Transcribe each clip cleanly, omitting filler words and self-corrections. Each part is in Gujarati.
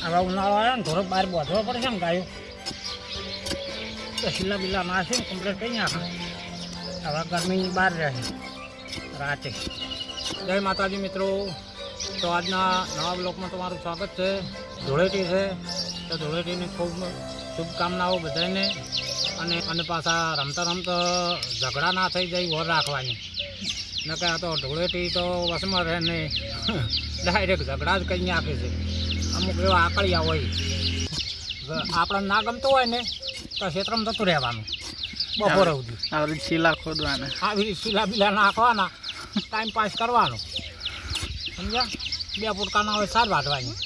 હવે ઉનાળો આવ્યો ને થોડો બહાર બોધવો પડશે ને ગાયો તો શીલા બીલા નાશે ને કમ્પ્લીટ કરી નાખે. હવે ગરમી બહાર રહે રાતે. જય માતાજી મિત્રો, તો આજના નવા બ્લોકમાં તમારું સ્વાગત છે. ધૂળેટી છે તો ધૂળેટીની ખૂબ શુભકામનાઓ બધાને. અને પાછા રમતા રમતા ઝઘડા ના થઈ જાય વર રાખવાની. ન કે આ તો ધૂળેટી તો વસમાં રહે ને ડાયરેક્ટ ઝઘડા જ કરી નાખે છે. અમુક એવા આકળિયા હોય આપણને ના ગમતું હોય ને તો ક્ષેત્રમાં જતું રહેવાનું બપોર સુધી. આવી શીલા ખોદવાના, આવી શીલા બીલા નાખવાના, ટાઈમ પાસ કરવાનો. સમજ્યા? 2 ફૂટકાના હોય સાર વાટવાની.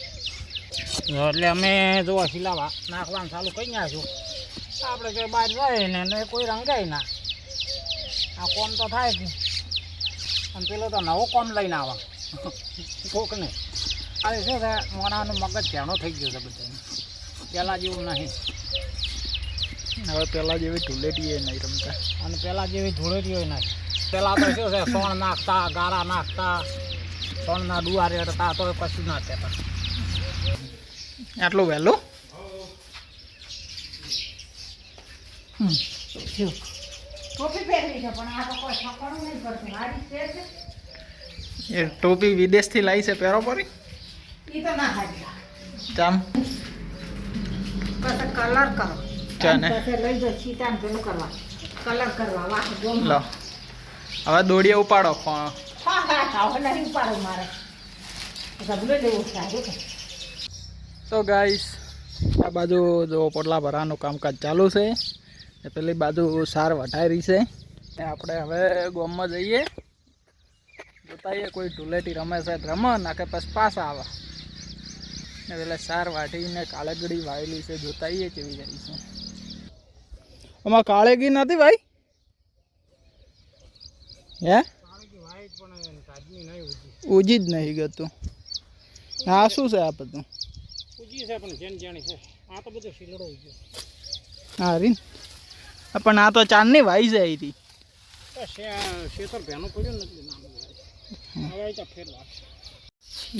એટલે અમે જો શીલા નાખવાનું ચાલુ કરી નાખ્યું. આપણે કે બહાર જાય ને કોઈ રંગાય ના, આ કોમ તો થાય જ. અને પેલો તો નવો કોમ લઈને આવા કોકને. હવે શું છે, મોણાનું મગજ ધ્યાનો થઈ ગયો છે બધાને. પહેલાં જેવું નહીં. હવે પહેલાં જેવી ધૂળેટી નહીં રમતા, અને પહેલાં જેવી ધૂળેટીઓ નહીં. પહેલાં તો શું છે, સોણ નાખતા, ગારા નાખતા, સોણના ડુઆ રેડતા, તો કશું ના કહેતા. આટલું વહેલું એ ટોપી વિદેશથી લાવી છે, પહેરો પરી ચામ કલર કરો ચાને લઈ જાઓ સીતા પેલું કરવા, કલર કરવા લો. હવે દોડીએ ઉપાડો. નહીં ઉપાડો મારે લેવું સારું. તો ગાઈસ, આ બાજુ જો પોટલા ભરવાનું કામકાજ ચાલુ છે. પેલી બાજુ સાર વટાઈ રહી છે. આપણે હવે ગામમાં જઈએ, જોતાઈએ કોઈ ધૂળેટી રમે છે રમે, ના કે પછી પાછા આવે. ને પેલા સાર વાટીને કાળેગડી વાયેલી છે, જોતાઈએ કેવી રહી છે. આમાં કાળેગી નથી ભાઈ? હે ઉજી જ નહીં ગતું. હા શું છે આ બધું? ઉજી છે પણ જેન જાણી છે. આ તો બધું શીલડો ગયો. હા રીન, પણ આ તો ચાંદની વાઈ જાય હતી. શેતર ભેનું પડ્યું નથી. હવે તો ફેર લાગશે.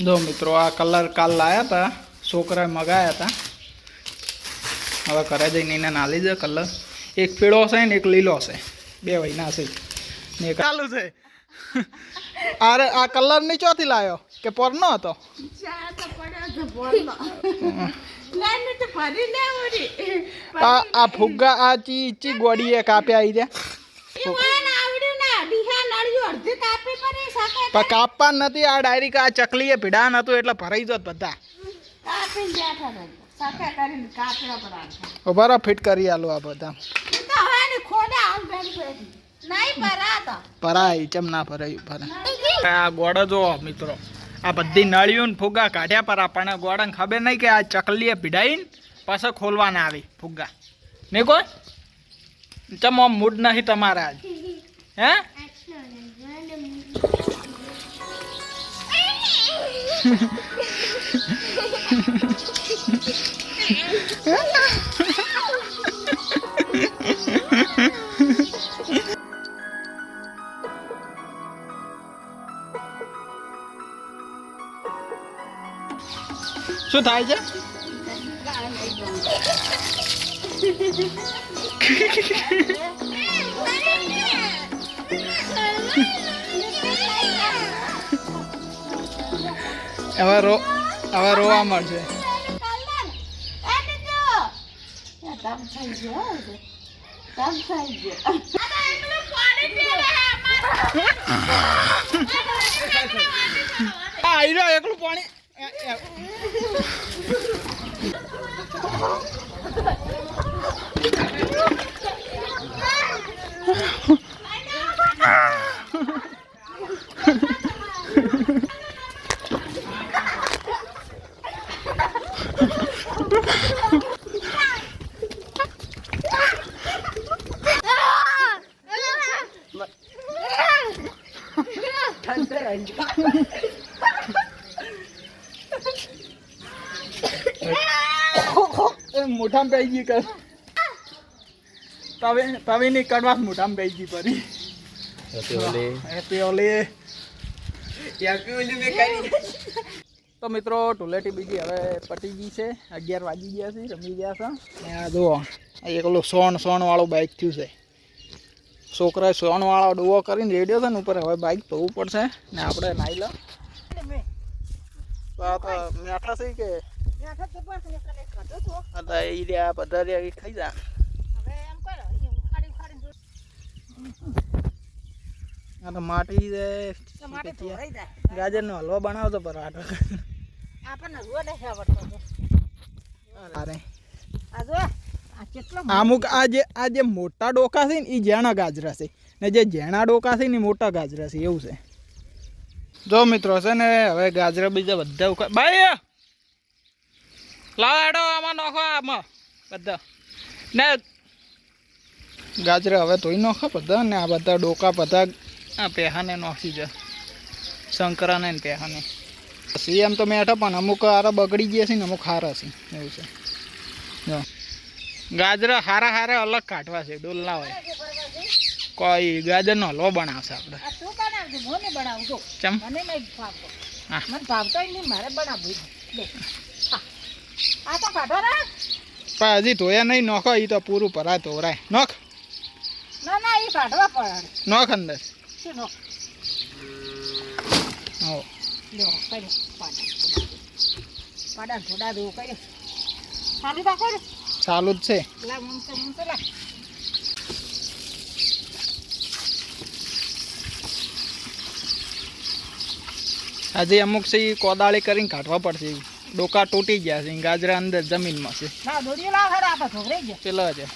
જો મિત્રો, આ કલર કાલ લાયા હતા, છોકરાએ મગાયા હતા. હવે ઘરે જઈને એને નાલી દે કલર. એક પીળો છે ને એક લીલો છે, 2 વહીના છે ને એક ચાલુ છે. અરે આ કલર ની ચોથી લાયો કે પોરનો હતો? આ ફુગ્ગા આ ચી ગોડીએ કાપ્યા આવી રહ્યા. કાપવા નથી, આ ડાયરેક્ટ આ ચકલીએ ભીડાન હતું એટલે ભરાઈ જત બધા. ઉભા ફિટ કરી આલો આ બધા. ભરાય ચમ ના ભરાય. આ ગોળો જો મિત્રો, આ બધી નળીઓ ને ફુગ્ગા કાઢ્યા પર પણ ગોળાને ખબર નહીં કે આ ચકલીએ ભીડાઈને પાછા ખોલવાના આવી ફુગ્ગા. નહીં કોઈ ચમ આમ મૂડ નહીં તમારા આજ? હે શું થાય છે? હવે રોવા મળશે. એકલું પાણી મોઢામાં પઈ ગઈ કર તવીની કડવાસ મોઢામાં પઈ ગઈ પરી. હેપી ઓલી તો મિત્રો ધૂળેટી બીજી હવે પટી ગઈ છે, 11 વાગી ગયા છે, રમી ગયા છે. ને આ જુઓ આ એકલું સોણવાળું બાઇક થયું છે. છોકરાએ સોણવાળો ડુઓ કરીને રેડિયો છે ને ઉપર, હવે બાઇક ધોવું પડશે ને આપણે નાઈ લો. તો આ તો મેઠા છે કે એ રહ્યા બધા રહ્યા ખાઈ જા. આ તો માટી ગાજરનો હલવો બનાવતો પરાઠો. અમુક આ જે મોટા ડોકા છે ને એ ઝેણા ગાજરા છે ને જે ઝેણા ડોકા છે ને એ મોટા ગાજરા છે, એવું છે. જો મિત્રો છે ને હવે ગાજરા બીજા બધા ભાઈ લાવો હેડો આમાં નાખો, આમાં બધા ને ગાજરા હવે ધોઈ નાખો બધા. ને આ બધા ડોકા બધા આ પેહાને નાખી છે, શંકરાને ને પેહાને. પછી એમ તો મેઠો પણ અમુક હારા બગડી ગયા છે ને અમુક હારા છે, એવું છે. જો ગાજરા હારા હારા અલગ કાઢવા છે, ડોલના હોય કોઈ ગાજરનો હલવો બનાવશે આપણે. ચમ પણ હજી ધોયા નહીં, નોખો એ તો પૂરું ભરાય ધોરાય. નોખ નોખ અંદર. ચાલુ જ છે. હજી અમુક છે એ કોદાળી કરીને કાઢવા પડશે, ડોકા તૂટી ગયા છે, ગાજરા અંદર જમીનમાં છે. પેલા છે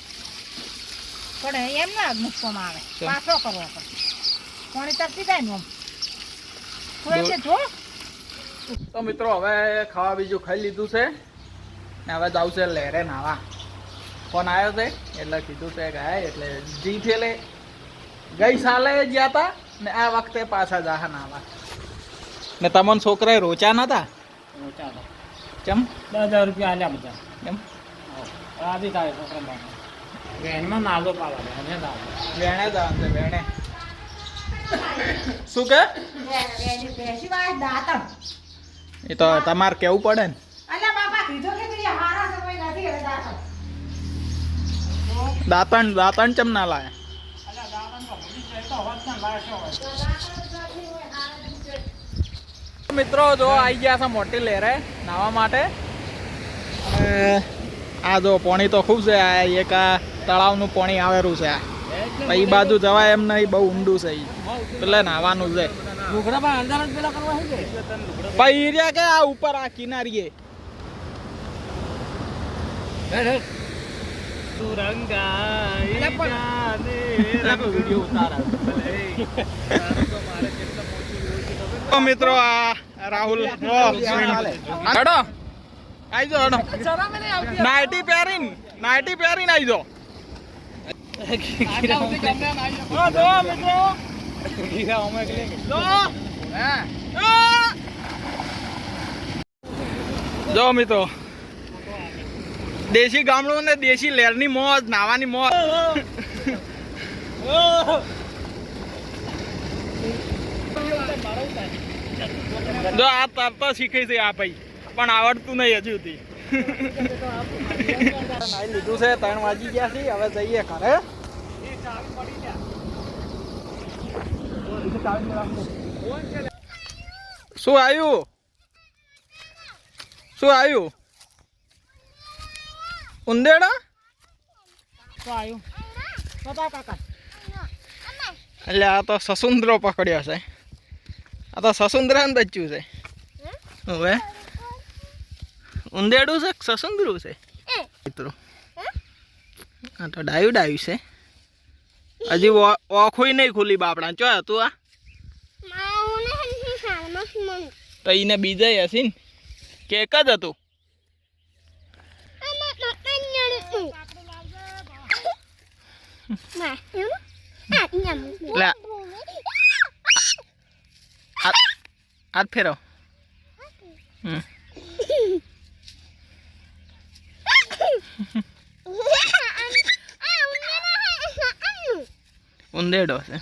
પણ એમ ના મૂકવામાં આવે, પાછો કરવો પડે, પાણી તરતી જાય ને. તો મિત્રો હવે ખાવા બીજું ખાઈ લીધું છે ને હવે જાવ છે લહેરે નાવા. ફોન આવ્યો છે એટલે કીધું છે કે હા, એટલે જી થેલે ગઈ સાલે ગયા હતા ને આ વખતે પાછા જાહા નાવા. ને તમને છોકરાએ રોચા નતા? ચમ 10,000 રૂપિયા આલ્યા બધા. એમ આધી થાય છોકરા વેણમાં નાલો પાવા વેણે જવાનું છે વેણે. શું કે એ તો તમારે કેવું પડે ને. દાંતણ ચમ ના લાયા? મિત્રો જો આવી ગયા છે મોટી લહેરે નાવા માટે. આ જો પાણી તો ખૂબ છે, આ એક આ તળાવનું પાણી આવેલું છે. આ એ બાજુ જવાય એમ નહીં, બહુ ઊંડું છે. એટલે નાવાનું છે પછી રહ્યા કે આ ઉપર આ કિનારીએ મિત્રો. આ રાહુલ આઈ જો નાઇટી પહેરીને આઈ જો. જો મિત્રો દેશી ગામડું ને દેશી લહેરની મોજ, નાવાની મોજ. જો આ તરતા શીખે છે આ ભાઈ, પણ આવડતું નહીં હજુ સુધી. નાઈ લીધું છે, 3 વાગી ગયા છે, હવે જઈએ ઘરે. શું આવ્યું? શું આવ્યું? ઉંદેડા? એટલે આ તો સસુંદરો પકડ્યો છે. આ તો સસુંદરા ને બચ્યું છે. હવે ઉંદેડું છે સસુંદરું છે મિત્રો. આ તો ડાયું છે. હજી ઓખોય નહીં ખુલી બાપડા. ચો હતું આ તો એને બીજા હશે ને કે એક જ હતું? હાથ ફેરવ. ઉંદેડો છે.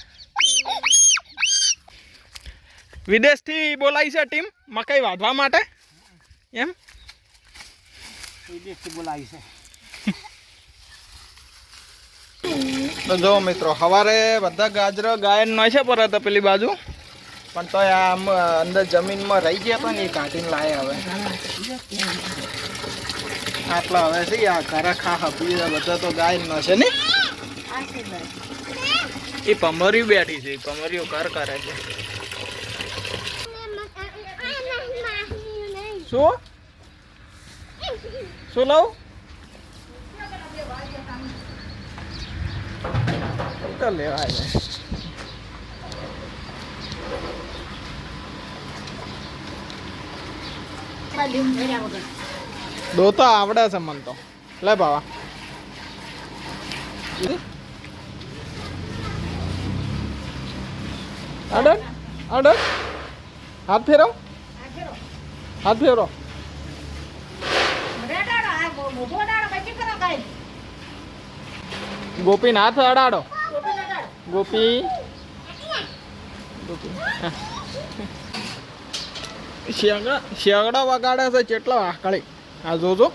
વિદેશથી બોલાવી છે ટીમ મકાઈ વાઢવા માટે. એમ વિદેશથી બોલાવી છે. તો જો મિત્રો સવારે બધા ગાજર ગાયન નો છે પરત પેલી બાજુ પણ તો આમ અંદર જમીનમાં રહી ગયા હતા ને એ કાઢીને લાય હવે આટલા હવે છે આ ઘરે ખા હપી બધા તો ગાયન નો છે ને એ પમરીઓ બેઠી છે પમરીઓ ઘર કરે છે શું શું લઉં તો લેવા છે દોતો આવડે છે મન તો લે બાવા અડક અડક હાથ ફેરવ હાથ ફેરો ગોપીને હાથ અડાડો ગોપી શેગડા વગાડે છે કેટલો આકળી આ જોજો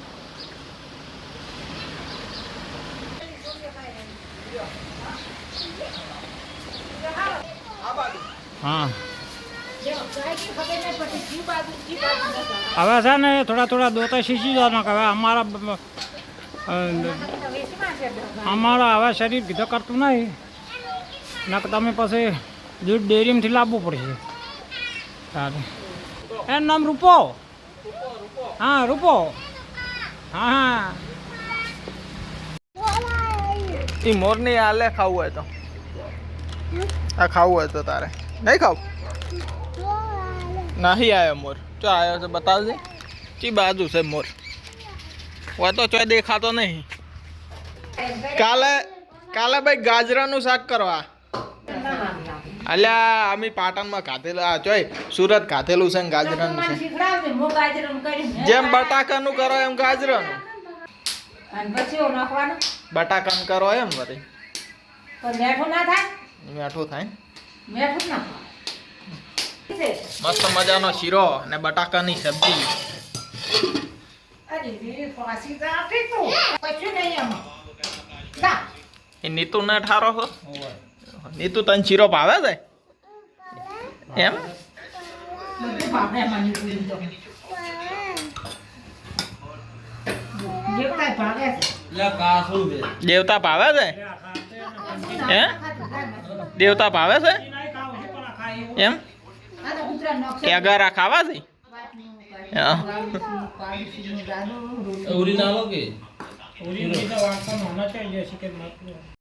હા હવે છે ને થોડા થોડા દોતા શીખી જવાના કે હવે અમારા હવે શરીર ભીધો કરતું નહીં નક તમે પછી દૂધ ડેરીમાંથી લાવવું પડશે સારું એનું નામ રૂપો હા રૂપો હા હા એ મોર ની આલે ખાવું હોય તો આ ખાવું હોય તો તારે નહીં ખાવું નહીં આવ્યો મોર ચો આવ્યો છે બતાવજે ચી બાજુ છે મોર હોય તો ચોય દેખાતો નહીં કાલે કાલે ભાઈ ગાજરાનું શાક કરવા અલ્યા અમે પાટણમાં ખાધેલું આ ચોય સુરત ખાધેલું છે ને ગાજરાનું છે જેમ બટાકાનું કરો એમ ગાજરાનું બટાકાનું કરો એમ વળી મીઠું થાય મસ્ત મજાનો શીરો ને બટાકાની સબ્જી એ નીતુ ને ઠારો છો નીતુ તને શીરો ભાવે છે એમ દેવતા ભાવે છે હે દેવતા ભાવે છે એમ એગારા ખાવા છે ઉરી ના લો કે ઉરી વાળતા હોના चाहिए